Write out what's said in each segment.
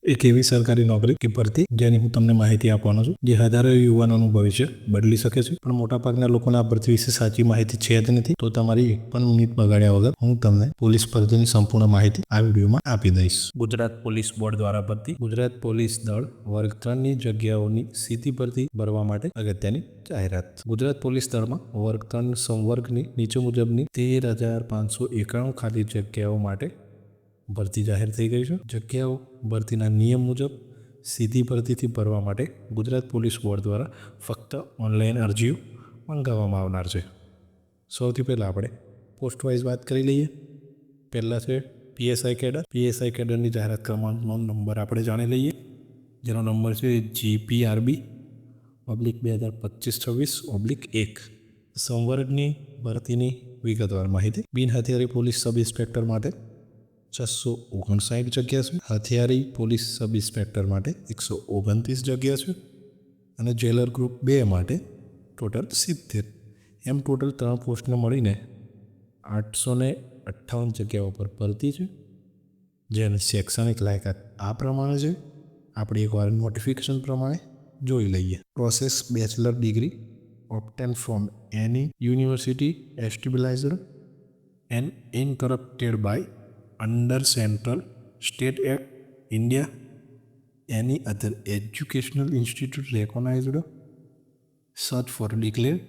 એક એવી સરકારી નોકરી કે ભરતી જેની હું તમને માહિતી આપવાનો છું, જે હજારો યુવાનોનું ભવિષ્ય બદલી શકે છે. પણ મોટાભાગના લોકોને આ ભરતી વિશે સાચી માહિતી છે જ નથી. તો તમારી એક પણ મિનિટ બગાડ્યા વગર હું તમને પોલીસ ભરતીની સંપૂર્ણ માહિતી આ વિડીયોમાં આપી દઈશ. ગુજરાત પોલીસ બોર્ડ દ્વારા ભરતી. ગુજરાત પોલીસ દળ વર્ગ 3ની જગ્યાઓની સીધી ભરતી ભરવા માટે અગત્યની જાહેરાત. ગુજરાત પોલીસ દળમાં વર્ગ 3 સંવર્ગની નીચે મુજબની 13,591 ખાલી જગ્યાઓ માટે ભરતી જાહેર થઈ ગઈ છે. જગ્યાઓ ભરતીના નિયમ મુજબ સીધી ભરતીથી ભરવા માટે ગુજરાત પોલીસ બોર્ડ દ્વારા ફક્ત ઓનલાઈન અરજીઓ મંગાવવામાં આવનાર છે. સૌથી પહેલાં આપણે પોસ્ટ વાઇઝ વાત કરી લઈએ. પહેલાં છે પીએસઆઈ કેડર. પીએસઆઈ કેડરની જાહેરાત ક્રમાંકનો નંબર આપણે જાણી લઈએ, જેનો નંબર છે GPRB/2025-26/1. સંવર્ગની ભરતીની વિગતવાર માહિતી. બિન હથિયારી પોલીસ સબ ઇન્સ્પેક્ટર માટે 659 જગ્યા છે. હથિયારી પોલીસ સબ ઇન્સ્પેક્ટર માટે 129 જગ્યા છે. અને જેલર ગ્રુપ 2 માટે ટોટલ 70. એમ ટોટલ 3 પોસ્ટને મળીને 858 જગ્યાઓ પર ભરતી છે. જેની શૈક્ષણિક લાયકાત આ પ્રમાણે છે. આપણે એકવાર નોટિફિકેશન પ્રમાણે જોઈ લઈએ. Process: bachelor degree obtained from any university established and incorporated by under Central State Act, India, any other educational institute recognized such for declared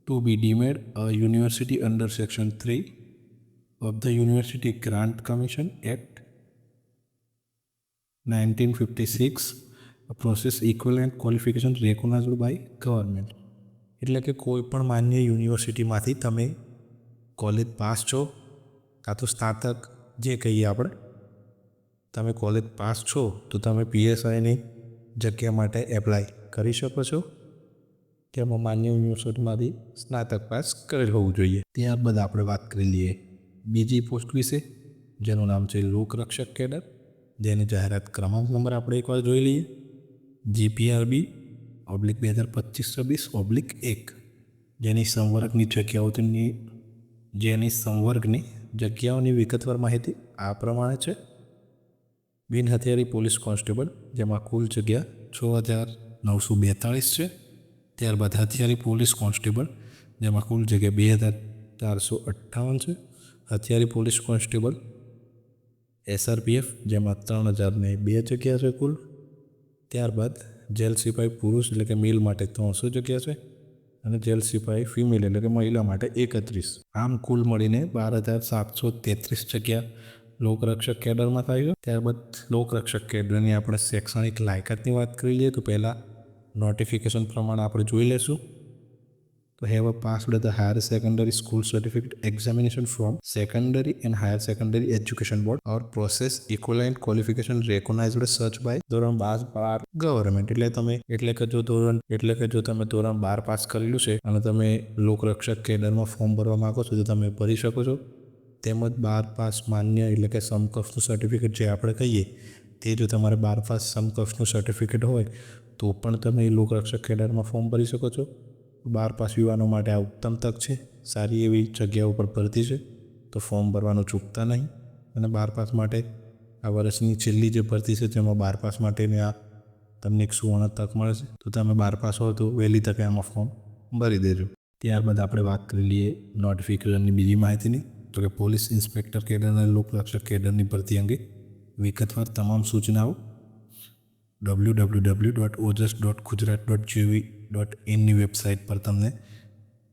to be deemed a university under Section 3 of the University Grant Commission Act 1956, a process equivalent qualification recognized by government. એટલે કે કોઈ પણ માન્ય યુનિવર્સિટીમાંથી તમે college pass છો, કાં તો સ્નાતક જે કહીએ આપણે, તમે કોલેજ પાસ છો તો તમે પીએસઆઈની જગ્યા માટે એપ્લાય કરી શકો છો. તેમાં માન્ય યુનિવર્સિટીમાંથી સ્નાતક પાસ કરેલ હોવું જોઈએ. ત્યારબાદ આપણે વાત કરી લઈએ બીજી પોસ્ટ વિશે, જેનું નામ છે લોકરક્ષક કેડર. જેની જાહેરાત ક્રમાંક નંબર આપણે એકવાર જોઈ લઈએ. GPRB/2025-26/1. જેની સંવર્ગની જગ્યાઓની વિગતવાર માહિતી આ પ્રમાણે છે. બિન હથિયારી પોલીસ કોન્સ્ટેબલ, જેમાં કુલ જગ્યા 6,942 છે. ત્યારબાદ હથિયારી પોલીસ કોન્સ્ટેબલ, જેમાં કુલ જગ્યા 2,458 છે. હથિયારી પોલીસ કોન્સ્ટેબલ SRPF, જેમાં 3,002 જગ્યા છે કુલ. ત્યારબાદ જેલ સિપાઈ પુરુષ એટલે કે મેલ માટે 300 જગ્યા છે. અને જેલ સિપાઈ ફિમેલ એટલે કે મહિલા માટે 31. આમ કુલ મળીને 12,733 જગ્યા લોકરક્ષક કેડરમાં થાય છે. ત્યારબાદ લોકરક્ષક કેડરની આપણે શૈક્ષણિક લાયકાતની વાત કરી લઈએ તો પહેલાં નોટિફિકેશન પ્રમાણે આપણે જોઈ લઈશું. તો have passed the higher secondary school certificate examination from secondary and higher secondary education board or process equivalent qualification recognized such by ધોરણ 12 ગવર્મેન્ટ. એટલે કે જો તમે ધોરણ 12 પાસ કરેલું છે અને તમે લોકરક્ષક કેડરમાં ફોર્મ ભરવા માંગો છો તો તમે ભરી શકો છો. તેમજ 12 પાસ માન્ય એટલે કે સમકક્ષનું સર્ટિફિકેટ જે આપણે કહીએ તે જો તમારે 12 પાસ સમકક્ષનું સર્ટિફિકેટ હોય તો પણ તમે લોકરક્ષક કેડરમાં ફોર્મ ભરી શકો છો. 12 પાસ યુવાનો માટે આ ઉત્તમ તક છે. સારી એવી જગ્યાઓ પર ભરતી છે, તો ફોર્મ ભરવાનું ચૂકતા નહીં. અને 12 પાસ માટે આ વર્ષની છેલ્લી જે ભરતી છે તેમાં 12 પાસ માટેની આ તમને એક સુવર્ણ તક મળે છે. તો તમે 12 પાસ હો તો વહેલી તકે આમાં ફોર્મ ભરી દેજો. ત્યારબાદ આપણે વાત કરી લઈએ નોટિફિકેશનની બીજી માહિતીની. તો કે પોલીસ ઇન્સ્પેક્ટર કેડર અને લોકરક્ષક કેડરની ભરતી અંગે વિગતવાર તમામ સૂચનાઓ www.ojas.gujarat.gov.in વેબસાઇટ પર તમને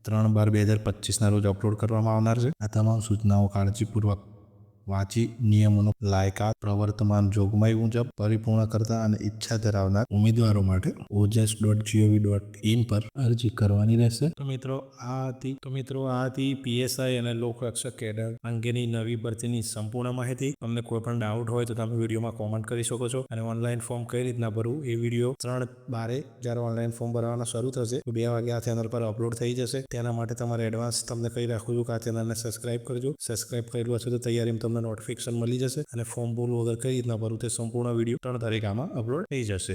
3/12/2025 રોજ અપલોડ કરવામાં આવનાર છે. આ તમામ સૂચનાઓ કાળજીપૂર્વક વાંચી નિયમોનો લાયકાત પ્રવર્તમાન જોગવાઈ મુજબ પરિપૂર્ણ કરતા અને ઈચ્છા ધરાવનાર ઉમેદવારો માટે ojas.gov.in પર અરજી કરવાની રહેશે. તો મિત્રો આ હતી પીએસઆઈ અને લોકરક્ષક કેડર અંગેની નવી ભરતીની સંપૂર્ણ માહિતી. તમને કોઈ પણ ડાઉટ હોય તો તમે વિડીયોમાં કોમેન્ટ કરી શકો છો. અને ઓનલાઈન ફોર્મ કઈ રીતના ભરવું એ વિડીયો 3/12 જ્યારે ઓનલાઈન ફોર્મ ભરવાના શરૂ થશે તો 2 વાગે આ ચેનલ પર અપલોડ થઈ જશે. તેના માટે તમારે એડવાન્સ તમને કહી રાખું છું કે આ ચેનલને સબસ્ક્રાઇબ કરજો. સબસ્ક્રાઇબ કરેલું હશે તો તૈયારીમાં તમને નોટિફિકેશન મળી જશે. અને ફોર્મ ભરવું વગર કઈ રીતના ભરવું તે સંપૂર્ણ વિડીયો 3 તારીખ આમાં અપલોડ થઈ જશે.